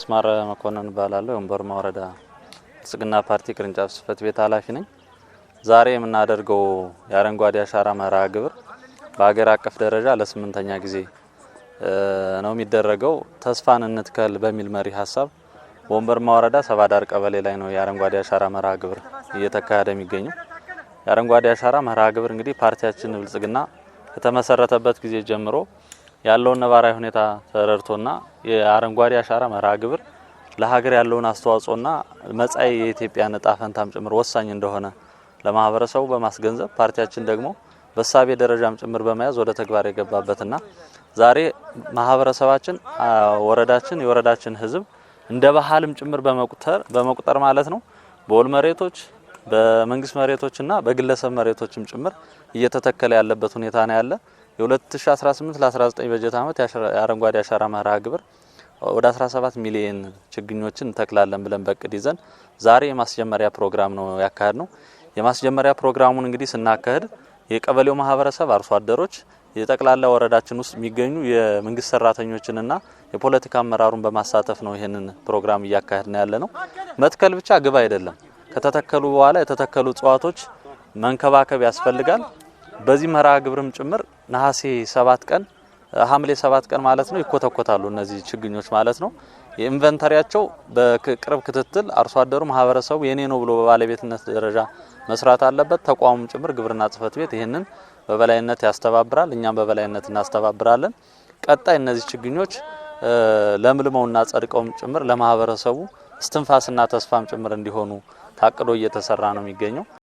አስማረ መኮንን ባላለው የወንበርማ ወረዳ ብልጽግና ፓርቲ ቅርንጫፍ ጽህፈት ቤት ኃላፊ ነኝ። ዛሬ የምናደርገው የአረንጓዴ አሻራ መርሃ ግብር በአገር አቀፍ ደረጃ ለ8ኛ ጊዜ ነው የሚደረገው። ተስፋን እንትከል በሚል መሪ ሐሳብ በወንበርማ ወረዳ ሰባዳር ቀበሌ ላይ ነው የአረንጓዴ አሻራ መርሃ ግብር እየተካሄደ የሚገኘው። የአረንጓዴ አሻራ መርሃ ግብር እንግዲህ ፓርቲያችን ብልጽግና ከተመሰረተበት ጊዜ ጀምሮ ያለውን ነባራዊ ሁኔታ ተረድቶና የአረንጓዴ አሻራ መርሃ ግብር ለሀገር ያለውን አስተዋጽኦና መጻኢ የኢትዮጵያ ዕጣ ፈንታም ጭምር ወሳኝ እንደሆነ ለማህበረሰቡ በማስገንዘብ ፓርቲያችን ደግሞ በሳቤ ደረጃም ጭምር በመያዝ ወደ ተግባር የገባበትና ዛሬ ማህበረሰባችን ወረዳችን የወረዳችን ህዝብ እንደ ባህልም ጭምር በመቁጠር ማለት ነው በወል መሬቶች በመንግስት መሬቶችና በግለሰብ መሬቶችም ጭምር እየተተከለ ያለበት ሁኔታ ነው ያለ። የ2018 ለ19 በጀት ዓመት የአረንጓዴ አሻራ መርሃ ግብር ወደ 17 ሚሊዮን ችግኞችን እንተክላለን ብለን በቅድ ይዘን ዛሬ የማስጀመሪያ ፕሮግራም ነው ያካሄድነው። የማስጀመሪያ ፕሮግራሙን እንግዲህ ስናካሄድ የቀበሌው ማህበረሰብ አርሶ አደሮች የጠቅላላ ወረዳችን ውስጥ የሚገኙ የመንግስት ሰራተኞችንና የፖለቲካ አመራሩን በማሳተፍ ነው ይሄንን ፕሮግራም እያካሄድን ያለነው። መትከል ብቻ ግብ አይደለም። ከተተከሉ በኋላ የተተከሉ እጽዋቶች መንከባከብ ያስፈልጋል። በዚህ መርሃ ግብርም ጭምር ነሐሴ 7 ቀን ሐምሌ 7 ቀን ማለት ነው ይኮተኮታሉ እነዚህ ችግኞች ማለት ነው። የኢንቨንተሪያቸው በቅርብ ክትትል አርሶ አደሩ ማህበረሰቡ የኔ ነው ብሎ በባለቤትነት ደረጃ መስራት አለበት። ተቋሙም ጭምር ግብርና ጽህፈት ቤት ይሄንን በበላይነት ያስተባብራል፣ እኛም በበላይነት እናስተባብራለን። ቀጣይ እነዚህ ችግኞች ለምልመውና ጸድቀውም ጭምር ለማህበረሰቡ እስትንፋስና ተስፋም ጭምር እንዲሆኑ ታቅዶ እየተሰራ ነው የሚገኘው።